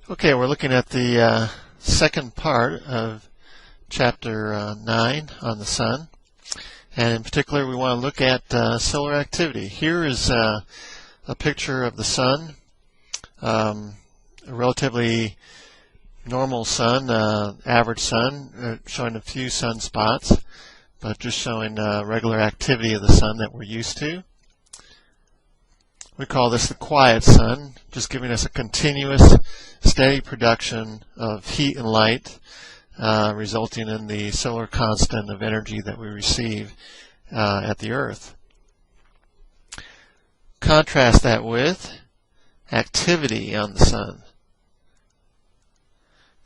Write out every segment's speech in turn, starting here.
Okay, we're looking at the second part of Chapter 9 on the Sun. And in particular, we want to look at solar activity. Here is a picture of the Sun, a relatively normal Sun, average Sun, showing a few sunspots, but just showing regular activity of the Sun that we're used to. We call this the quiet Sun, just giving us a continuous, steady production of heat and light, resulting in the solar constant of energy that we receive at the Earth. Contrast that with activity on the Sun.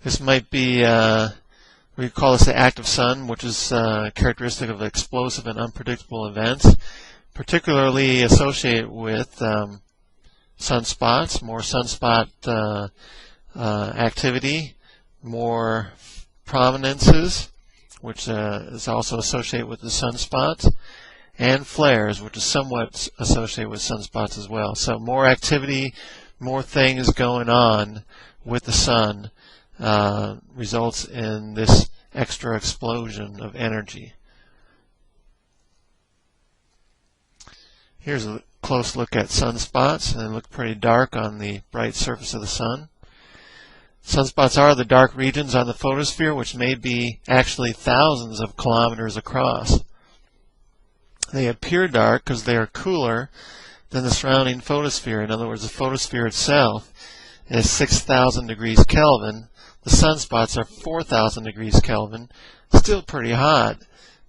This might be, we call this the active Sun, which is characteristic of explosive and unpredictable events, particularly associated with sunspots, more sunspot activity, more prominences, which is also associated with the sunspots, and flares, which is somewhat associated with sunspots as well. So more activity, more things going on with the Sun results in this extra explosion of energy. Here's a close look at sunspots, and they look pretty dark on the bright surface of the Sun. Sunspots are the dark regions on the photosphere, which may be actually thousands of kilometers across. They appear dark because they are cooler than the surrounding photosphere. In other words, the photosphere itself is 6,000 degrees Kelvin. The sunspots are 4,000 degrees Kelvin. Still pretty hot,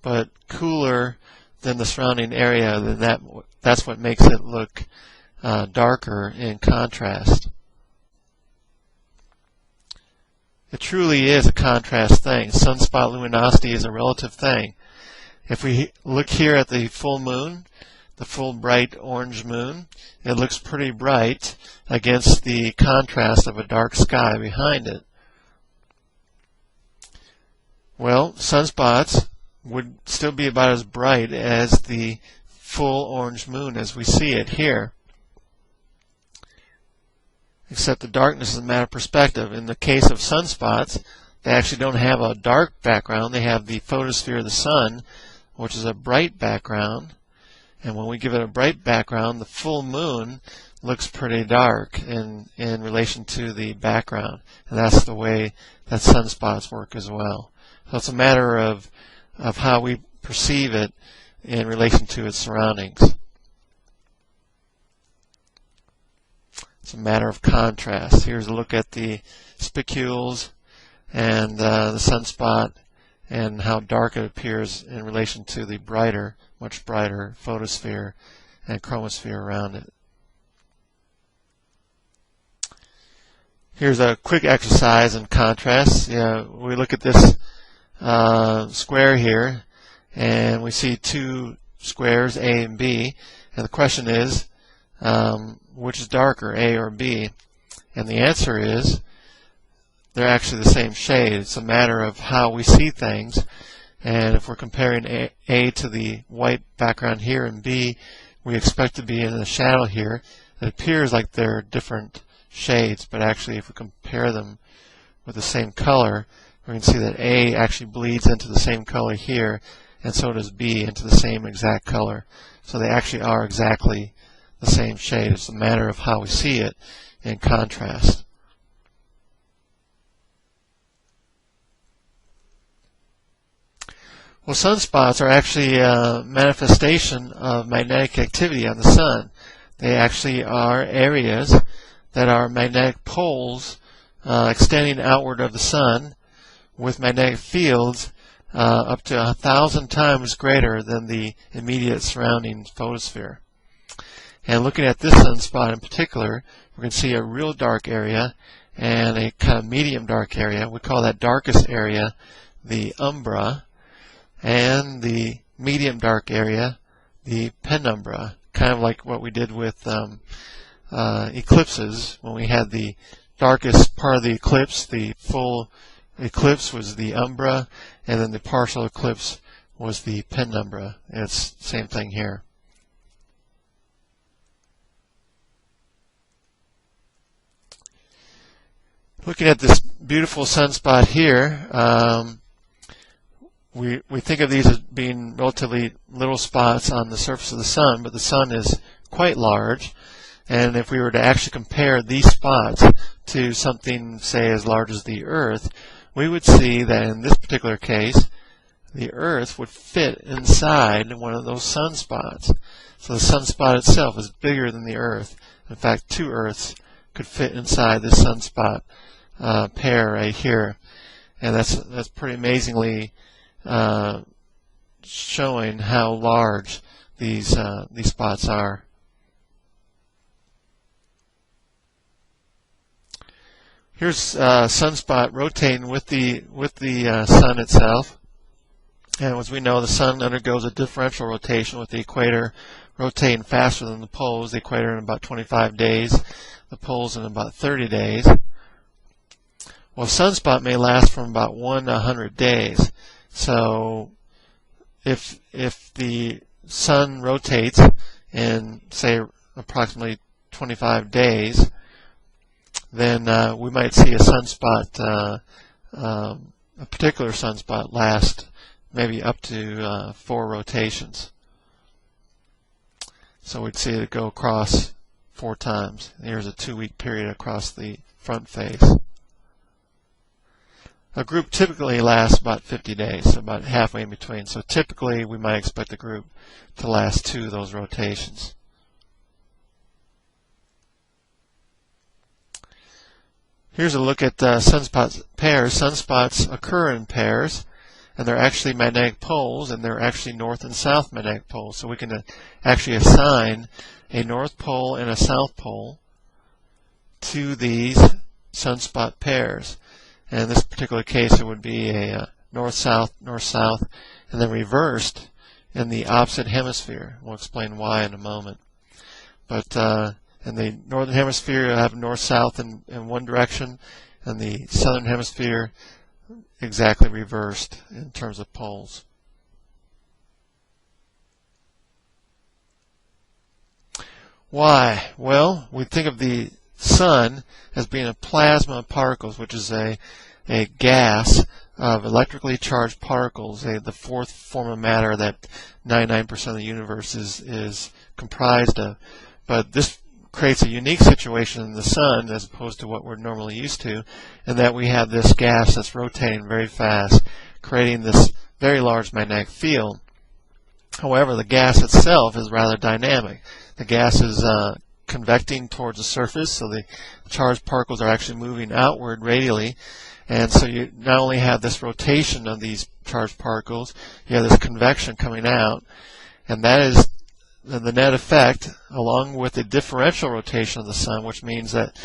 but cooler than the surrounding area. That's what makes it look darker in contrast. It truly is a contrast thing. Sunspot luminosity is a relative thing. If we look here at the full moon, the full bright orange moon, it looks pretty bright against the contrast of a dark sky behind it. Well, sunspots would still be about as bright as the full orange moon as we see it here. Except the darkness is a matter of perspective. In the case of sunspots, they actually don't have a dark background. They have the photosphere of the Sun, which is a bright background. And when we give it a bright background, the full moon looks pretty dark in relation to the background. And that's the way that sunspots work as well. So it's a matter of how we perceive it in relation to its surroundings. It's a matter of contrast. Here's a look at the spicules and the sunspot and how dark it appears in relation to the brighter, much brighter photosphere and chromosphere around it. Here's a quick exercise in contrast. We look at this square here, and we see two squares, A and B, and the question is, which is darker, A or B? And the answer is they're actually the same shade. It's a matter of how we see things, and if we're comparing A to the white background here and B, we expect to be in the shadow here. It appears like they're different shades, but actually if we compare them with the same color, we can see that A actually bleeds into the same color here, and so does B into the same exact color. So they actually are exactly the same shade. It's a matter of how we see it in contrast. Well, sunspots are actually a manifestation of magnetic activity on the Sun. They actually are areas that are magnetic poles extending outward of the Sun with magnetic fields up to 1,000 times greater than the immediate surrounding photosphere. And looking at this sunspot in particular, we can see a real dark area and a kind of medium dark area. We call that darkest area the umbra, and the medium dark area the penumbra, kind of like what we did with eclipses. When we had the darkest part of the eclipse, the full eclipse was the umbra, and then the partial eclipse was the penumbra. And it's the same thing here. Looking at this beautiful sunspot here, we think of these as being relatively little spots on the surface of the sun, but the sun is quite large. And if we were to actually compare these spots to something, say, as large as the Earth, we would see that in this particular case, the Earth would fit inside one of those sunspots. So the sunspot itself is bigger than the Earth. In fact, 2 Earths could fit inside this sunspot pair right here, and that's pretty amazingly showing how large these spots are. Here's sunspot rotating with the sun itself, and as we know, the sun undergoes a differential rotation with the equator rotating faster than the poles. The equator in about 25 days, the poles in about 30 days. Well, a sunspot may last from about 1 to 100 days. So if the sun rotates in, say, approximately 25 days, then we might see a sunspot, a particular sunspot, last maybe up to 4 rotations. So we'd see it go across 4 times. Here's a 2-week period across the front face. A group typically lasts about 50 days, so about halfway in between. So typically we might expect the group to last 2 of those rotations. Here's a look at sunspot pairs. Sunspots occur in pairs, and they're actually magnetic poles, and they're actually north and south magnetic poles. So we can actually assign a north pole and a south pole to these sunspot pairs. And in this particular case, it would be a north-south, north-south, and then reversed in the opposite hemisphere. We'll explain why in a moment. But in the northern hemisphere, you'll have north-south in one direction, and the southern hemisphere exactly reversed in terms of poles. Why? Well, we think of the sun as being a plasma of particles, which is a gas of electrically charged particles, the fourth form of matter that 99% of the universe is comprised of. But this creates a unique situation in the sun as opposed to what we're normally used to, in that we have this gas that's rotating very fast, creating this very large magnetic field. However, the gas itself is rather dynamic. The gas is convecting towards the surface, so the charged particles are actually moving outward radially, and so you not only have this rotation of these charged particles, you have this convection coming out, and that is the net effect, along with the differential rotation of the sun, which means that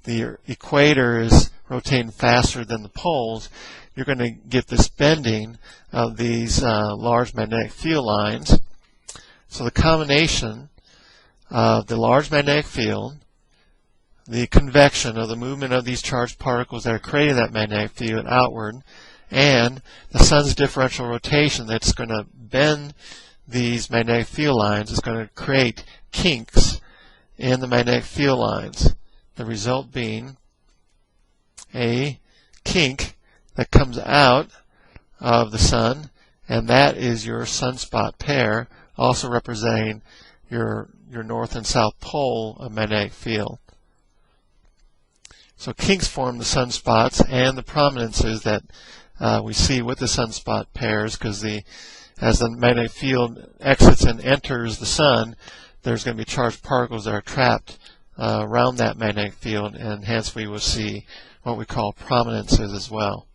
the equator is rotating faster than the poles. You're going to get this bending of these large magnetic field lines. So the combination of the large magnetic field, the convection of the movement of these charged particles that are creating that magnetic field outward, and the sun's differential rotation that's going to bend these magnetic field lines is going to create kinks in the magnetic field lines. The result being a kink that comes out of the sun, and that is your sunspot pair, also representing your north and south pole of magnetic field. So kinks form the sunspots and the prominences that we see with the sunspot pairs, because as the magnetic field exits and enters the sun, there's going to be charged particles that are trapped around that magnetic field, and hence we will see what we call prominences as well.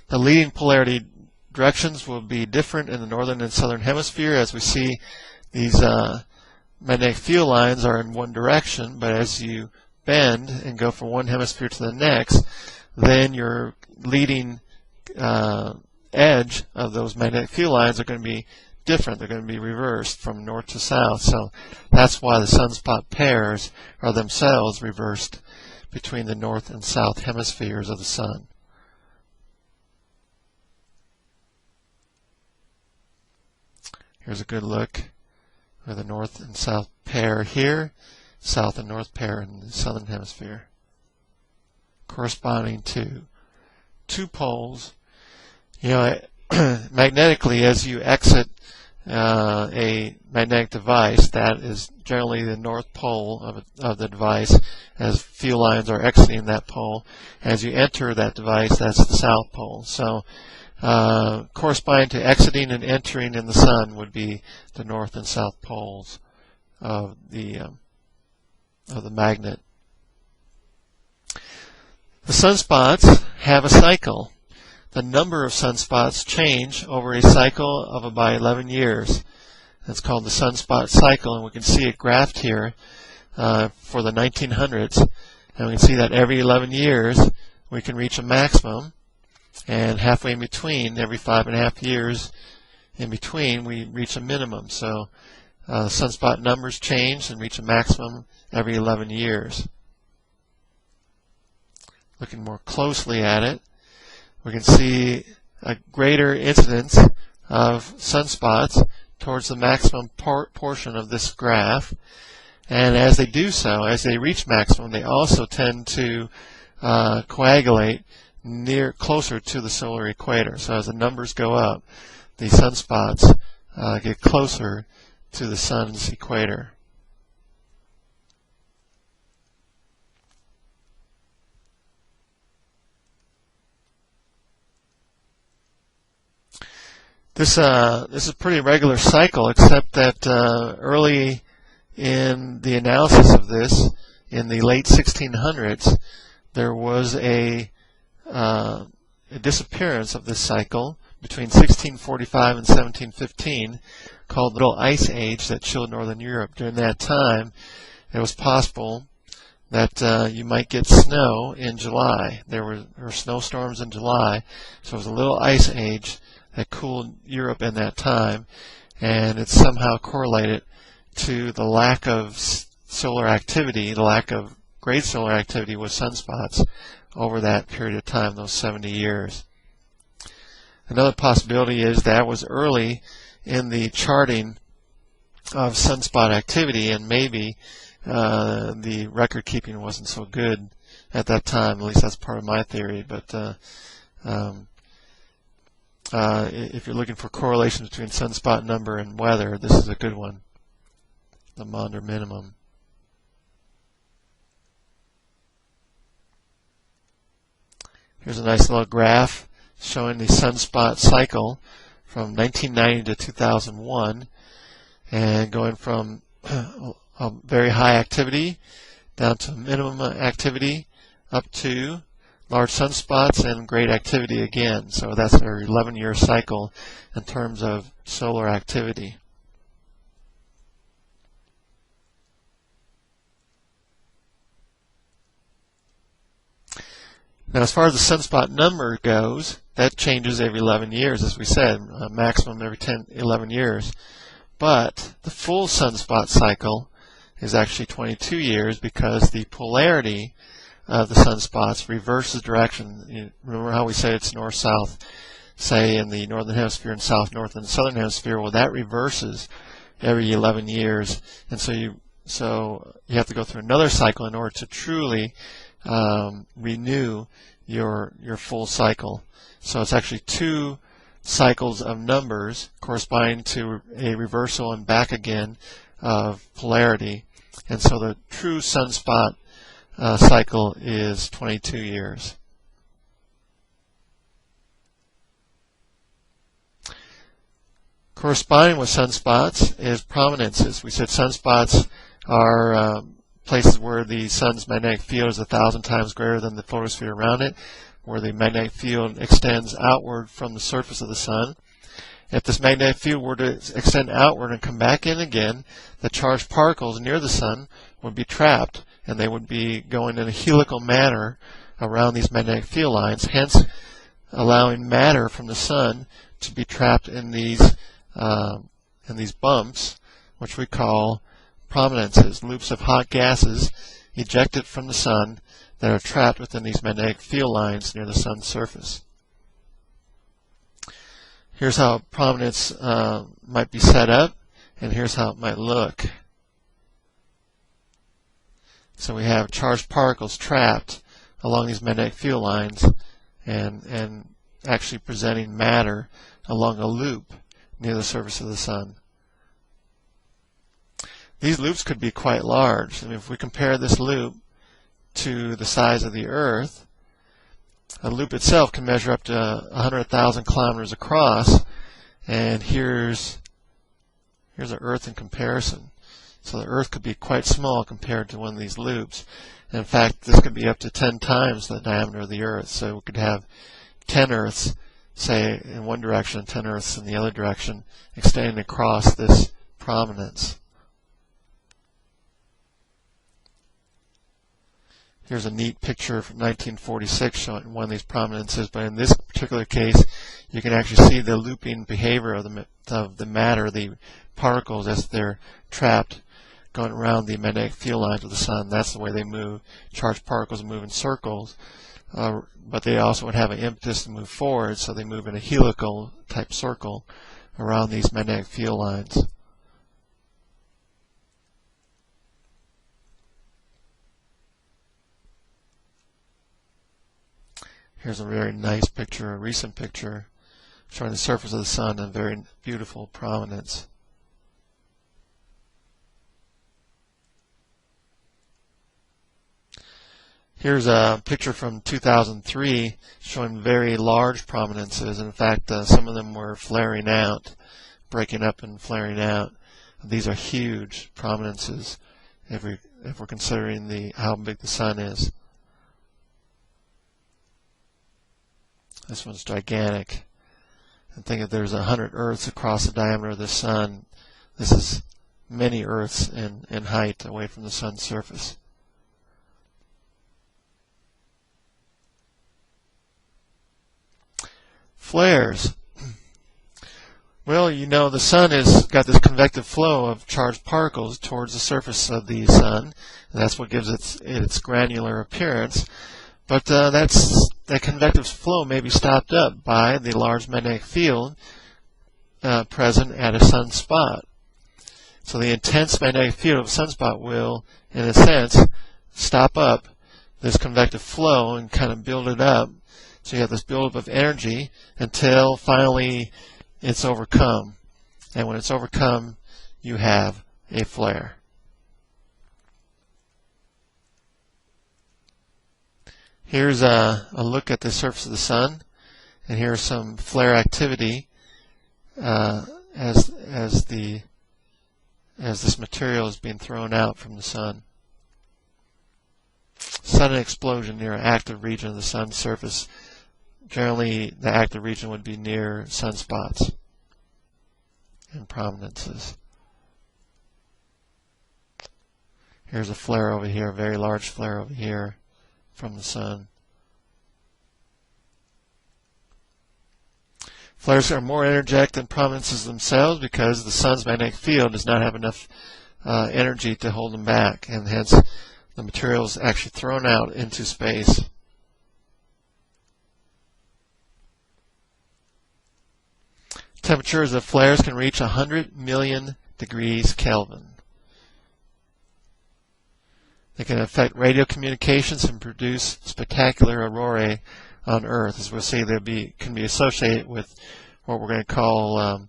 The leading polarity directions will be different in the northern and southern hemisphere. As we see, these magnetic field lines are in one direction, but as you bend and go from one hemisphere to the next, then your leading edge of those magnetic field lines are going to be different. They're going to be reversed from north to south. So that's why the sunspot pairs are themselves reversed between the north and south hemispheres of the sun. Here's a good look at the north and south pair here, south and north pair in the southern hemisphere. corresponding to 2 poles. You know, magnetically, as you exit a magnetic device, that is generally the north pole of the device, as field lines are exiting that pole. As you enter that device, that's the south pole. So corresponding to exiting and entering in the sun would be the north and south poles of the magnet. The sunspots have a cycle. The number of sunspots change over a cycle of about 11 years. That's called the sunspot cycle, and we can see it graphed here for the 1900s. And we can see that every 11 years we can reach a maximum, and halfway in between, every 5.5 years in between, we reach a minimum. So sunspot numbers change and reach a maximum every 11 years. Looking more closely at it, we can see a greater incidence of sunspots towards the maximum portion of this graph. And as they do so, as they reach maximum, they also tend to coagulate closer to the solar equator. So as the numbers go up, the sunspots get closer to the sun's equator. This is a pretty regular cycle, except that early in the analysis of this, in the late 1600s, there was a disappearance of this cycle between 1645 and 1715, called the Little Ice Age, that chilled northern Europe. During that time, it was possible that you might get snow in July. There were snowstorms in July, so it was a little ice age that cooled Europe in that time, and it's somehow correlated to the lack of solar activity, the lack of great solar activity with sunspots over that period of time, those 70 years. Another possibility is that was early in the charting of sunspot activity, and maybe the record keeping wasn't so good at that time. At least that's part of my theory. But if you're looking for correlations between sunspot number and weather, this is a good one, the Maunder minimum. Here's a nice little graph showing the sunspot cycle from 1990 to 2001, and going from a very high activity down to minimum activity up to large sunspots and great activity again. So that's our 11-year cycle in terms of solar activity. Now, as far as the sunspot number goes, that changes every 11 years, as we said, a maximum every 11 years. But the full sunspot cycle is actually 22 years, because the polarity of the sunspots reverses direction. You remember how we say it's north-south, say in the northern hemisphere, and south-north in the southern hemisphere? Well, that reverses every 11 years, and so you have to go through another cycle in order to truly renew your full cycle. So it's actually 2 cycles of numbers corresponding to a reversal and back again of polarity, and so the true sunspot cycle is 22 years. Corresponding with sunspots is prominences. We said sunspots are places where the sun's magnetic field is 1,000 times greater than the photosphere around it, where the magnetic field extends outward from the surface of the sun. If this magnetic field were to extend outward and come back in again, the charged particles near the sun would be trapped, and they would be going in a helical manner around these magnetic field lines, hence allowing matter from the sun to be trapped in these bumps, which we call prominences, loops of hot gases ejected from the sun that are trapped within these magnetic field lines near the sun's surface. Here's how a prominence might be set up, and here's how it might look. So we have charged particles trapped along these magnetic field lines and actually presenting matter along a loop near the surface of the Sun. These loops could be quite large. I mean, if we compare this loop to the size of the Earth, a loop itself can measure up to 100,000 kilometers across, and here's the Earth in comparison. So the Earth could be quite small compared to one of these loops. And in fact, this could be up to 10 times the diameter of the Earth. So we could have 10 Earths, say, in one direction, 10 Earths in the other direction, extending across this prominence. Here's a neat picture from 1946 showing one of these prominences, but in this particular case, you can actually see the looping behavior of the matter, the particles, as they're trapped going around the magnetic field lines of the Sun. That's the way they move. Charged particles move in circles, but they also would have an impetus to move forward, so they move in a helical type circle around these magnetic field lines. Here's a very nice picture, a recent picture, showing the surface of the Sun and very beautiful prominence. Here's a picture from 2003 showing very large prominences. In fact, some of them were flaring out, breaking up and flaring out. These are huge prominences if we're considering how big the Sun is. This one's gigantic. And think if there's 100 Earths across the diameter of the Sun, this is many Earths in height away from the Sun's surface. Flares. Well, you know, the Sun has got this convective flow of charged particles towards the surface of the Sun, and that's what gives its granular appearance. But that convective flow may be stopped up by the large magnetic field present at a sunspot. So the intense magnetic field of a sunspot will, in a sense, stop up this convective flow and kind of build it up. So you have this buildup of energy until finally it's overcome. And when it's overcome, you have a flare. Here's a look at the surface of the Sun, and here's some flare activity as this material is being thrown out from the Sun. Sudden explosion near an active region of the Sun's surface. Generally, the active region would be near sunspots and prominences. Here's a flare over here, a very large flare over here from the Sun. Flares are more energetic than prominences themselves because the Sun's magnetic field does not have enough energy to hold them back, and hence the material is actually thrown out into space. Temperatures of flares can reach 100 million degrees Kelvin. They can affect radio communications and produce spectacular aurorae on Earth. As we'll see, they can be associated with what we're going to call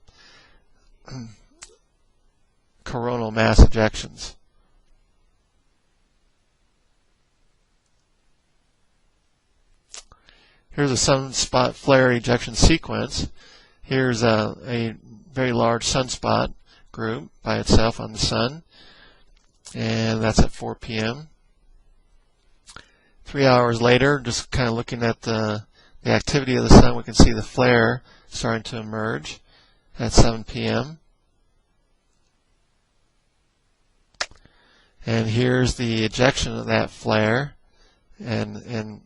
coronal mass ejections. Here's a Sunspot-Flare-Ejection Sequence. Here's a very large sunspot group by itself on the Sun, and that's at 4 p.m. 3 hours later, just kind of looking at the activity of the Sun, we can see the flare starting to emerge at 7 p.m. And here's the ejection of that flare, and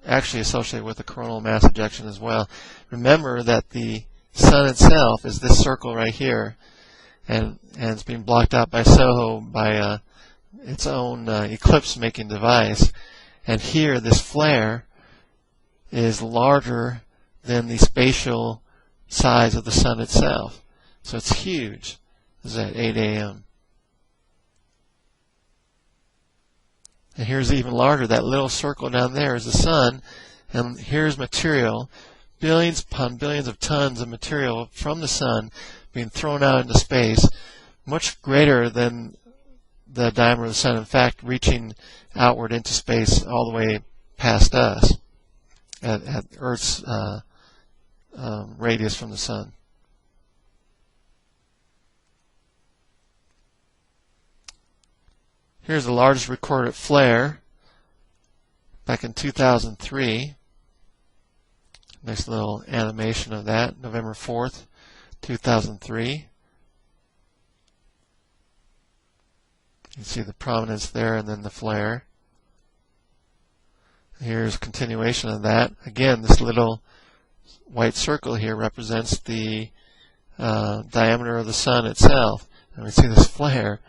actually associated with the coronal mass ejection as well. Remember that the Sun itself is this circle right here, and it's being blocked out by SOHO by its own eclipse-making device. And here, this flare is larger than the spatial size of the Sun itself. So it's huge. This is at 8 a.m. And here's even larger. That little circle down there is the sun. And here's material, billions upon billions of tons of material from the sun being thrown out into space, much greater than the diameter of the sun. In fact, reaching outward into space all the way past us at Earth's radius from the sun. Here's the largest recorded flare back in 2003. Nice little animation of that, November 4th, 2003. You can see the prominence there and then the flare. Here's a continuation of that. Again, this little white circle here represents the diameter of the sun itself. And we see this flare.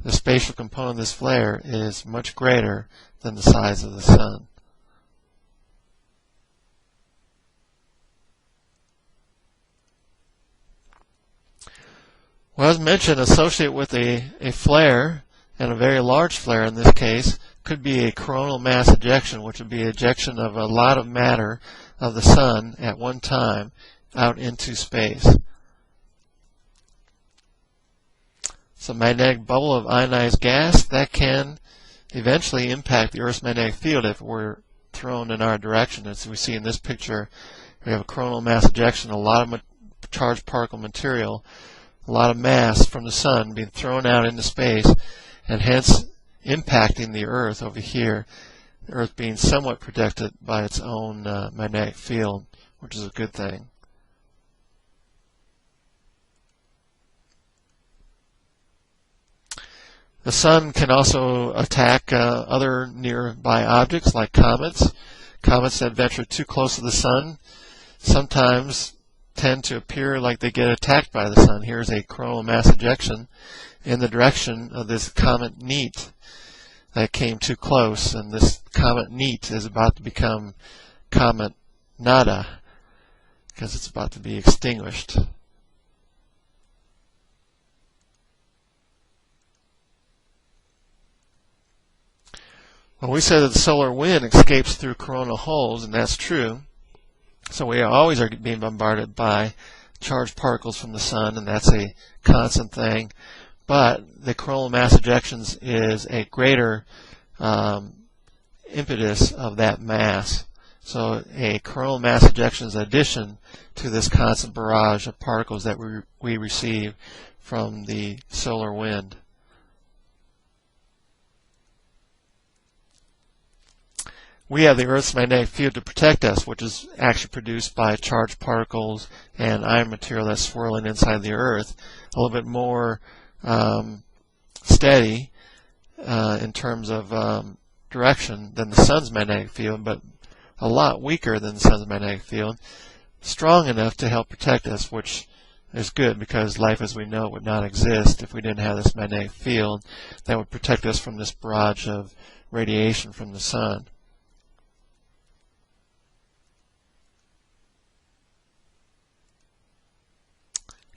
The spatial component of this flare is much greater than the size of the sun. Well, as mentioned, associated with a flare, and a very large flare in this case, could be a coronal mass ejection, which would be ejection of a lot of matter of the sun at one time out into space. It's a magnetic bubble of ionized gas that can eventually impact the Earth's magnetic field if it were thrown in our direction. As we see in this picture, we have a coronal mass ejection, a lot of charged particle material, a lot of mass from the sun being thrown out into space, and hence impacting the Earth over here, the Earth being somewhat protected by its own magnetic field, which is a good thing. The sun can also attack other nearby objects like comets. Comets that venture too close to the sun sometimes tend to appear like they get attacked by the sun. Here's a coronal mass ejection in the direction of this comet NEAT that came too close, and this comet NEAT is about to become comet nada because it's about to be extinguished. Well, we said that the solar wind escapes through coronal holes, and that's true. So we always are being bombarded by charged particles from the sun, and that's a constant thing. But the coronal mass ejections is a greater impetus of that mass. So a coronal mass ejection is an addition to this constant barrage of particles that we receive from the solar wind. We have the Earth's magnetic field to protect us, which is actually produced by charged particles and iron material that's swirling inside the Earth, a little bit more steady in terms of direction than the sun's magnetic field, but a lot weaker than the sun's magnetic field, strong enough to help protect us, which is good because life as we know it would not exist if we didn't have this magnetic field that would protect us from this barrage of radiation from the sun.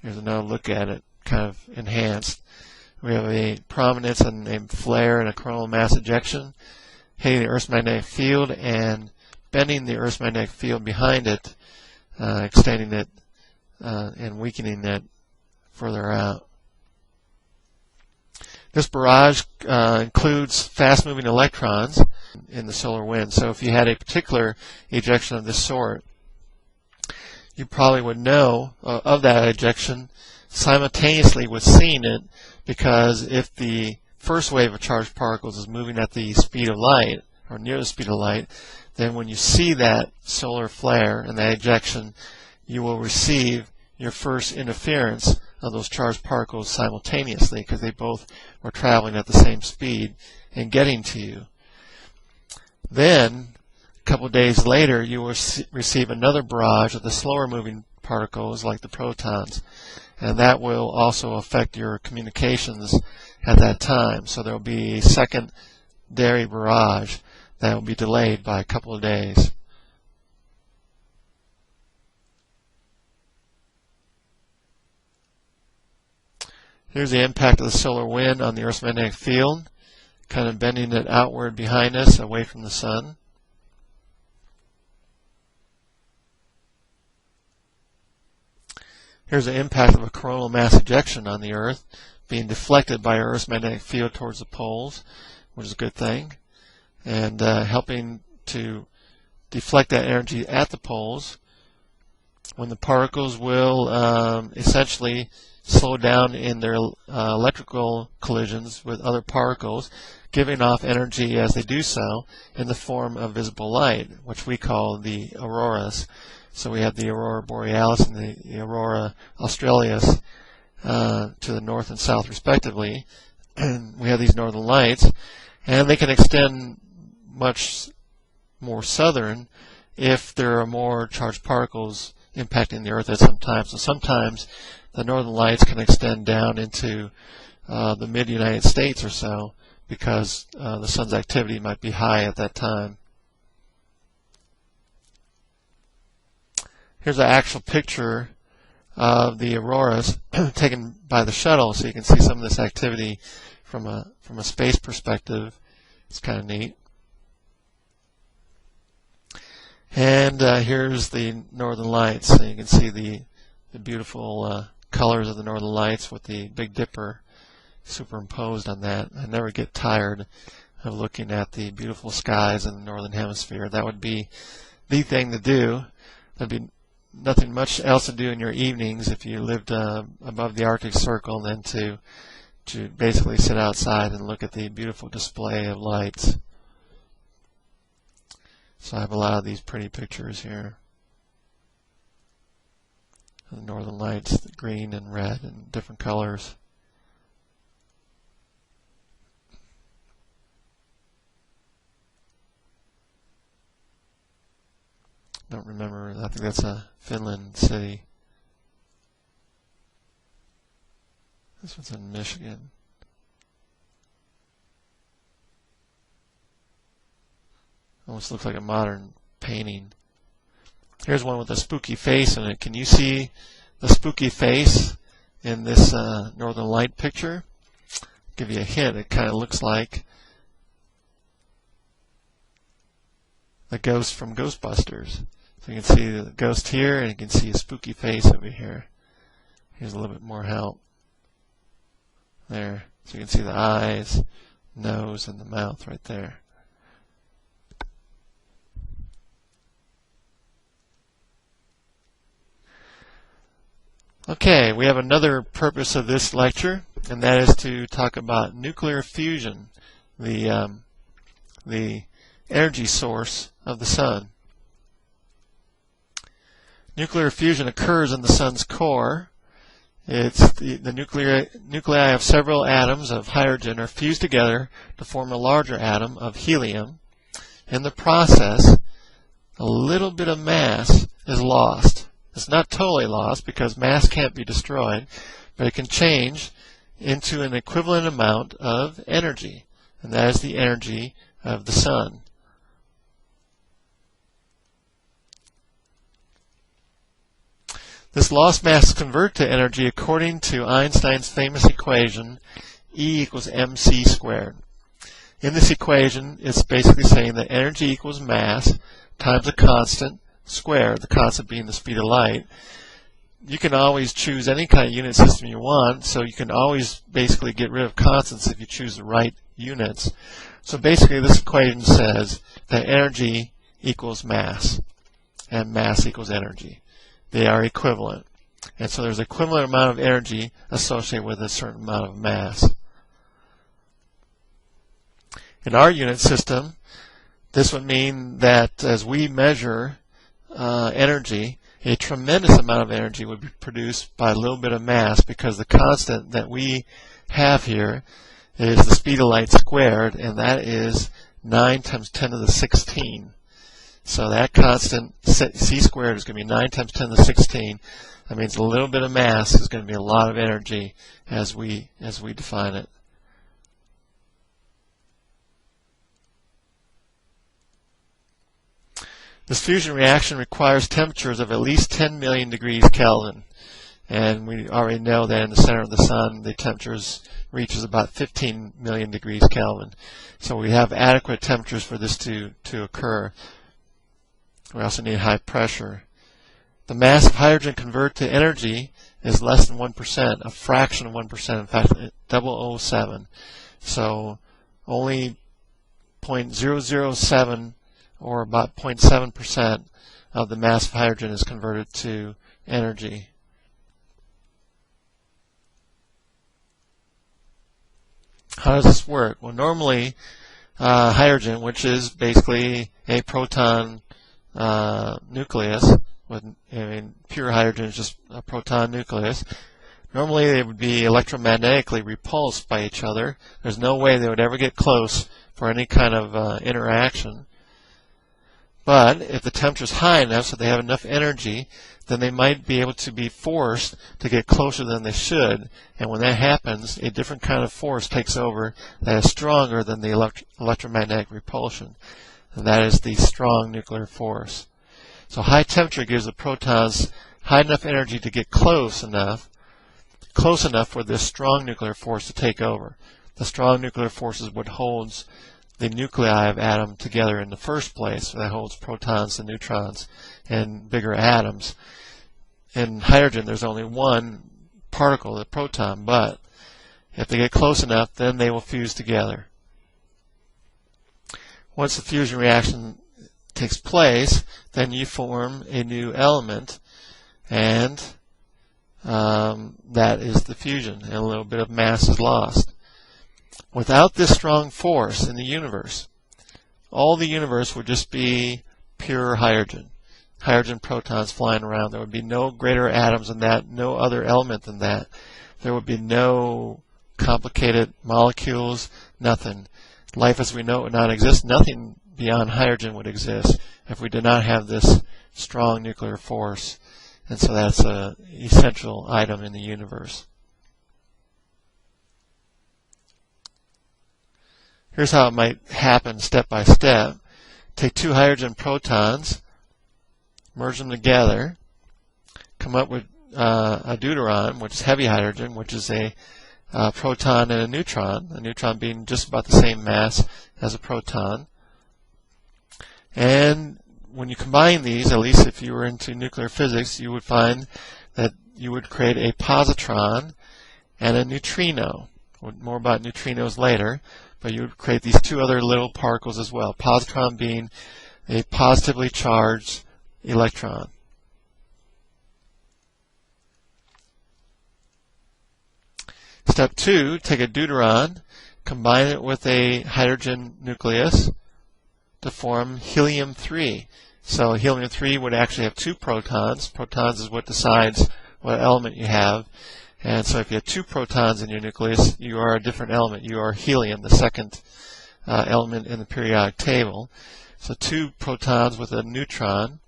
Here's another look at it, kind of enhanced. We have a prominence and a flare and a coronal mass ejection hitting the Earth's magnetic field and bending the Earth's magnetic field behind it, extending it and weakening it further out. This barrage includes fast-moving electrons in the solar wind. So if you had a particular ejection of this sort, you probably would know of that ejection simultaneously with seeing it, because if the first wave of charged particles is moving at the speed of light, or near the speed of light, then when you see that solar flare and that ejection, you will receive your first interference of those charged particles simultaneously, because they both were traveling at the same speed and getting to you. Then, a couple of days later, you will receive another barrage of the slower moving particles like the protons, and that will also affect your communications at that time. So there will be a secondary barrage that will be delayed by a couple of days. Here's the impact of the solar wind on the Earth's magnetic field. kind of bending it outward behind us, away from the sun. Here's the impact of a coronal mass ejection on the Earth, being deflected by Earth's magnetic field towards the poles, which is a good thing, and helping to deflect that energy at the poles, when the particles will essentially slow down in their electrical collisions with other particles, giving off energy as they do so in the form of visible light, which we call the auroras. So we have the aurora borealis and the aurora australis to the north and south respectively. And we have these northern lights, and they can extend much more southern if there are more charged particles impacting the Earth at some time. So sometimes the northern lights can extend down into the mid-United States or so, because the sun's activity might be high at that time. Here's an actual picture of the auroras taken by the shuttle, so you can see some of this activity from a space perspective. It's kind of neat. And here's the northern lights. So you can see the beautiful colors of the northern lights with the Big Dipper superimposed on that. I never get tired of looking at the beautiful skies in the northern hemisphere. That would be the thing to do. There'd be nothing much else to do in your evenings if you lived above the Arctic Circle than to basically sit outside and look at the beautiful display of lights. So I have a lot of these pretty pictures here. The northern lights, the green and red and different colors. Don't remember, I think that's a Finland city. This one's in Michigan. Almost looks like a modern painting. Here's one with a spooky face in it. Can you see the spooky face in this northern light picture? I'll give you a hint. It kind of looks like the ghost from Ghostbusters. So you can see the ghost here, and you can see a spooky face over here. Here's a little bit more help. There. So you can see the eyes, nose, and the mouth right there. Okay, we have another purpose of this lecture, and that is to talk about nuclear fusion, the energy source of the sun. Nuclear fusion occurs in the sun's core. It's the nuclei of several atoms of hydrogen are fused together to form a larger atom of helium. In the process, a little bit of mass is lost. It's not totally lost because mass can't be destroyed, but it can change into an equivalent amount of energy, and that is the energy of the sun. This lost mass is converted to energy according to Einstein's famous equation, E equals mc squared. In this equation, it's basically saying that energy equals mass times a constant squared, the constant being the speed of light. You can always choose any kind of unit system you want, so you can always basically get rid of constants if you choose the right units. So basically this equation says that energy equals mass, and mass equals energy. They are equivalent. And so there's an equivalent amount of energy associated with a certain amount of mass. In our unit system, this would mean that as we measure energy, a tremendous amount of energy would be produced by a little bit of mass, because the constant that we have here is the speed of light squared, and that is 9 times 10 to the 16. So that constant, c squared, is going to be 9 times 10 to the 16. That means a little bit of mass is going to be a lot of energy as we define it. This fusion reaction requires temperatures of at least 10 million degrees Kelvin. And we already know that in the center of the Sun, the temperatures reaches about 15 million degrees Kelvin. So we have adequate temperatures for this to occur. We also need high pressure. The mass of hydrogen converted to energy is less than 1%, a fraction of 1%, in fact, 0.007. So only 0.007 or about 0.7% of the mass of hydrogen is converted to energy. How does this work? Well, normally hydrogen, which is basically a proton nucleus, pure hydrogen is just a proton nucleus. Normally they would be electromagnetically repulsed by each other. There's no way they would ever get close for any kind of interaction. But if the temperature is high enough so they have enough energy, then they might be able to be forced to get closer than they should. And when that happens, a different kind of force takes over that is stronger than the electromagnetic repulsion. And that is the strong nuclear force. So high temperature gives the protons high enough energy to get close enough for this strong nuclear force to take over. The strong nuclear force is what holds the nuclei of atom together in the first place. That holds protons and neutrons and bigger atoms. In hydrogen, there's only one particle, the proton, but if they get close enough, then they will fuse together. Once the fusion reaction takes place, then you form a new element, and that is the fusion, and a little bit of mass is lost. Without this strong force in the universe, all the universe would just be pure hydrogen. Hydrogen protons flying around. There would be no greater atoms than that, no other element than that. There would be no complicated molecules, nothing. Life as we know it would not exist. Nothing beyond hydrogen would exist if we did not have this strong nuclear force. And so that's an essential item in the universe. Here's how it might happen step by step. Take two hydrogen protons, merge them together, come up with a deuteron, which is heavy hydrogen, which is a proton and a neutron being just about the same mass as a proton. And when you combine these, at least if you were into nuclear physics, you would find that you would create a positron and a neutrino. More about neutrinos later, but you would create these two other little particles as well. Positron being a positively charged electron. Step 2, take a deuteron, combine it with a hydrogen nucleus to form helium-3. So helium-3 would actually have two protons. Protons is what decides what element you have. And so if you have two protons in your nucleus, you are a different element. You are helium, the second element in the periodic table. So two protons with a neutron,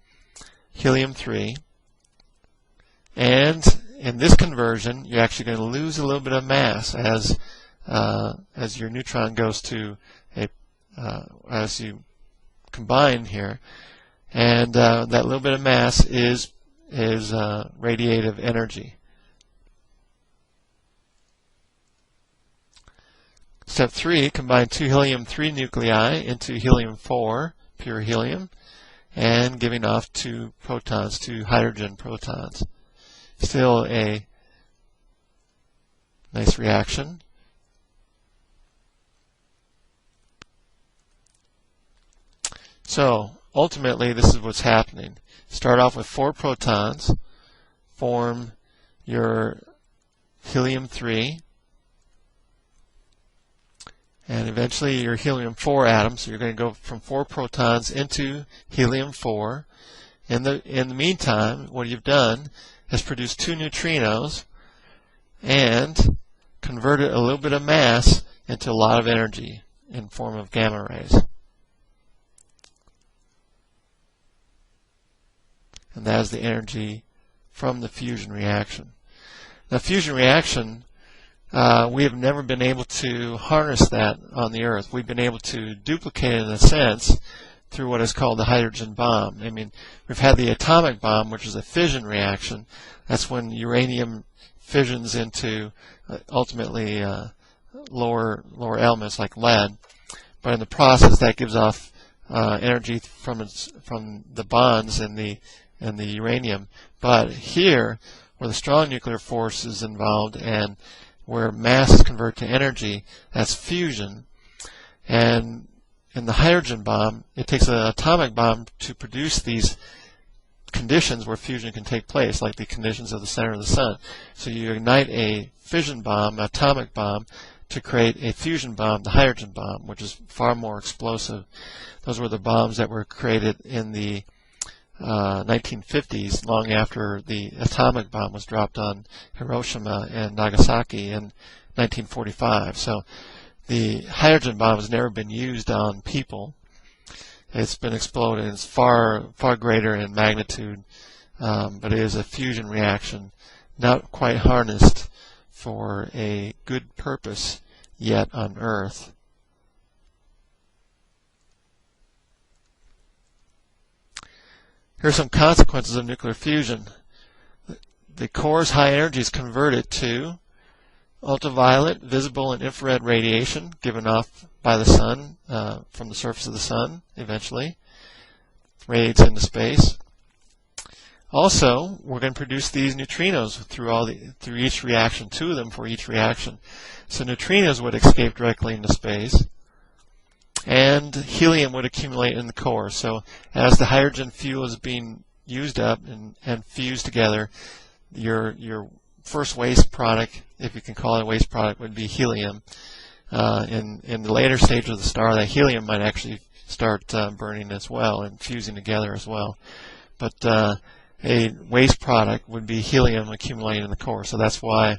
helium-3. And in this conversion, you're actually going to lose a little bit of mass as your neutron goes to as you combine here. And that little bit of mass is radiative energy. Step 3, combine two helium-3 nuclei into helium-4, pure helium, and giving off two protons, two hydrogen protons. Still a nice reaction. So ultimately, this is what's happening. Start off with 4 protons, form your helium-3, and eventually your helium-4 atom. So you're going to go from 4 protons into helium-4. In the meantime, what you've done is produce 2 neutrinos and converted a little bit of mass into a lot of energy in form of gamma rays. And that is the energy from the fusion reaction. Now, fusion reaction, we have never been able to harness that on the Earth. We've been able to duplicate it in a sense, through what is called the hydrogen bomb. I mean, we've had the atomic bomb, which is a fission reaction. That's when uranium fissions into ultimately lower elements like lead. But in the process, that gives off energy from the bonds in the uranium. But here, where the strong nuclear force is involved and where masses convert to energy, that's fusion. And in the hydrogen bomb, it takes an atomic bomb to produce these conditions where fusion can take place, like the conditions of the center of the sun. So you ignite a fission bomb, atomic bomb, to create a fusion bomb, the hydrogen bomb, which is far more explosive. Those were the bombs that were created in the 1950s, long after the atomic bomb was dropped on Hiroshima and Nagasaki in 1945. So the hydrogen bomb has never been used on people. It's been exploded. It's far greater in magnitude, but it is a fusion reaction, not quite harnessed for a good purpose yet on Earth. Here are some consequences of nuclear fusion. The core's high energy is converted to ultraviolet, visible, and infrared radiation given off by the sun from the surface of the sun eventually. Radiates into space. Also, we're going to produce these neutrinos through each reaction, 2 of them for each reaction. So neutrinos would escape directly into space, and helium would accumulate in the core. So as the hydrogen fuel is being used up and fused together, your first waste product, if you can call it a waste product, would be helium. In the later stage of the star, that helium might actually start burning as well and fusing together as well. But a waste product would be helium accumulating in the core. So that's why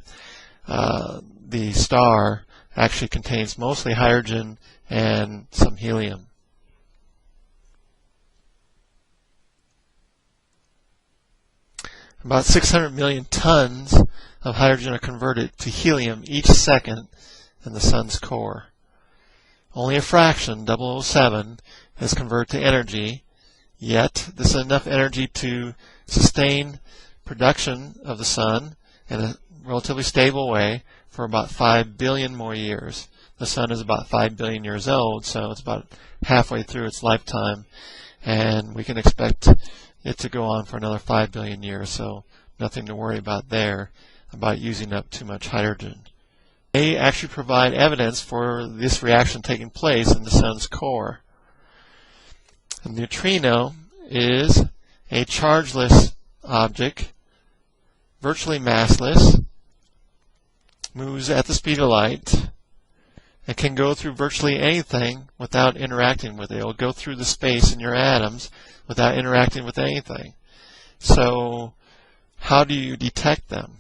the star actually contains mostly hydrogen and some helium. About 600 million tons of hydrogen are converted to helium each second in the sun's core. Only a fraction, 0.007, is converted to energy, yet this is enough energy to sustain production of the sun in a relatively stable way for about 5 billion more years. The sun is about 5 billion years old, so it's about halfway through its lifetime, and we can expect it to go on for another 5 billion years, so nothing to worry about there, about using up too much hydrogen. They actually provide evidence for this reaction taking place in the sun's core. A neutrino is a chargeless object, virtually massless, moves at the speed of light, and can go through virtually anything without interacting with it. It will go through the space in your atoms without interacting with anything. So how do you detect them?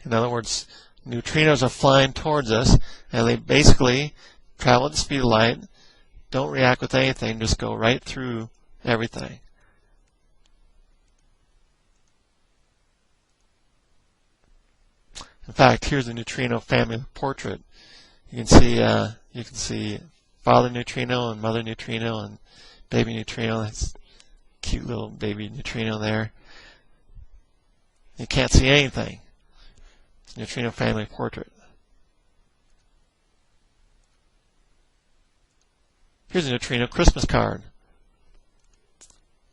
In other words, neutrinos are flying towards us, and they basically travel at the speed of light, don't react with anything, just go right through everything. In fact, here's the neutrino family portrait. You can see father neutrino and mother neutrino and baby neutrino. That's a cute little baby neutrino there. You can't see anything. It's a neutrino family portrait. Here's a neutrino Christmas card.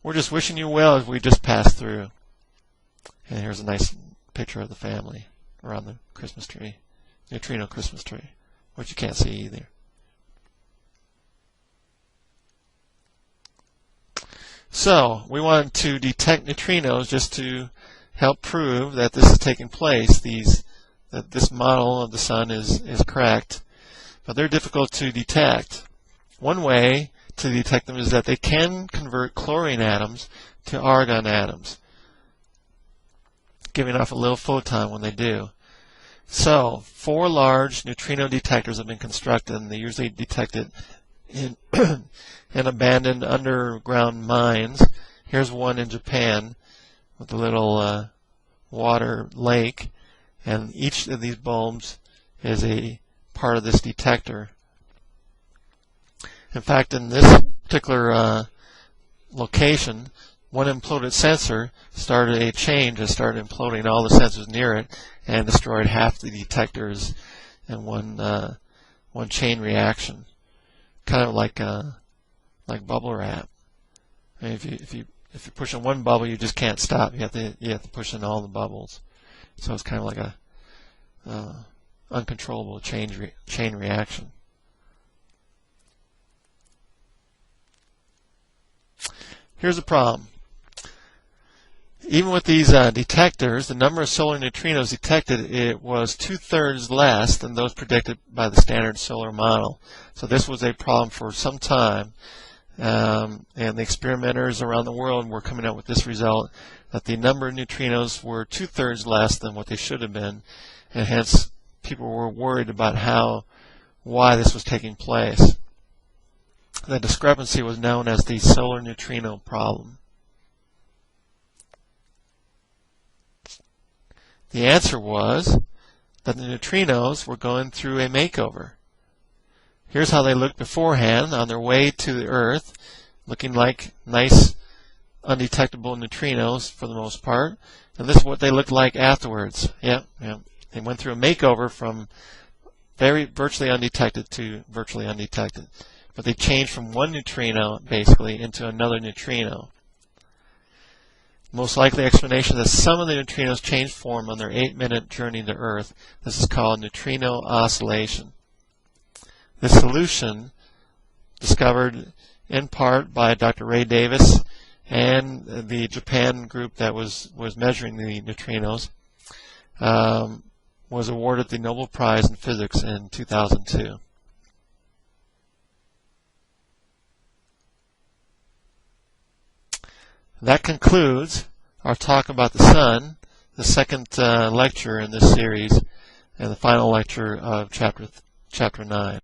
We're just wishing you well as we just passed through. And here's a nice picture of the family around the Christmas tree. Neutrino Christmas tree, which you can't see either. So, we wanted to detect neutrinos just to help prove that this is taking place, that this model of the sun is correct. But they're difficult to detect. One way to detect them is that they can convert chlorine atoms to argon atoms, giving off a little photon when they do. So, 4 large neutrino detectors have been constructed, and they usually detect it in, in abandoned underground mines. Here's one in Japan with a little water lake, and each of these bulbs is a part of this detector. In fact, in this particular location, one imploded sensor started a change and started imploding all the sensors near it and destroyed half the detectors in one chain reaction, kind of like bubble wrap. I mean, if you push in one bubble, you just can't stop. You have to push in all the bubbles. So it's kind of like a uncontrollable chain reaction. Here's the problem. Even with these detectors, the number of solar neutrinos detected, it was 2/3 less than those predicted by the standard solar model. So this was a problem for some time. And the experimenters around the world were coming up with this result, that the number of neutrinos were 2/3 less than what they should have been, and hence people were worried about why this was taking place. The discrepancy was known as the solar neutrino problem. The answer was that the neutrinos were going through a makeover. Here's how they looked beforehand on their way to the Earth, looking like nice, undetectable neutrinos for the most part. And this is what they looked like afterwards. Yep. They went through a makeover from virtually undetected to virtually undetected. But they changed from one neutrino, basically, into another neutrino. Most likely explanation is that some of the neutrinos changed form on their 8-minute journey to Earth. This is called neutrino oscillation. This solution, discovered in part by Dr. Ray Davis and the Japan group that was measuring the neutrinos, was awarded the Nobel Prize in Physics in 2002. That concludes our talk about the Sun, the second lecture in this series, and the final lecture of Chapter 9.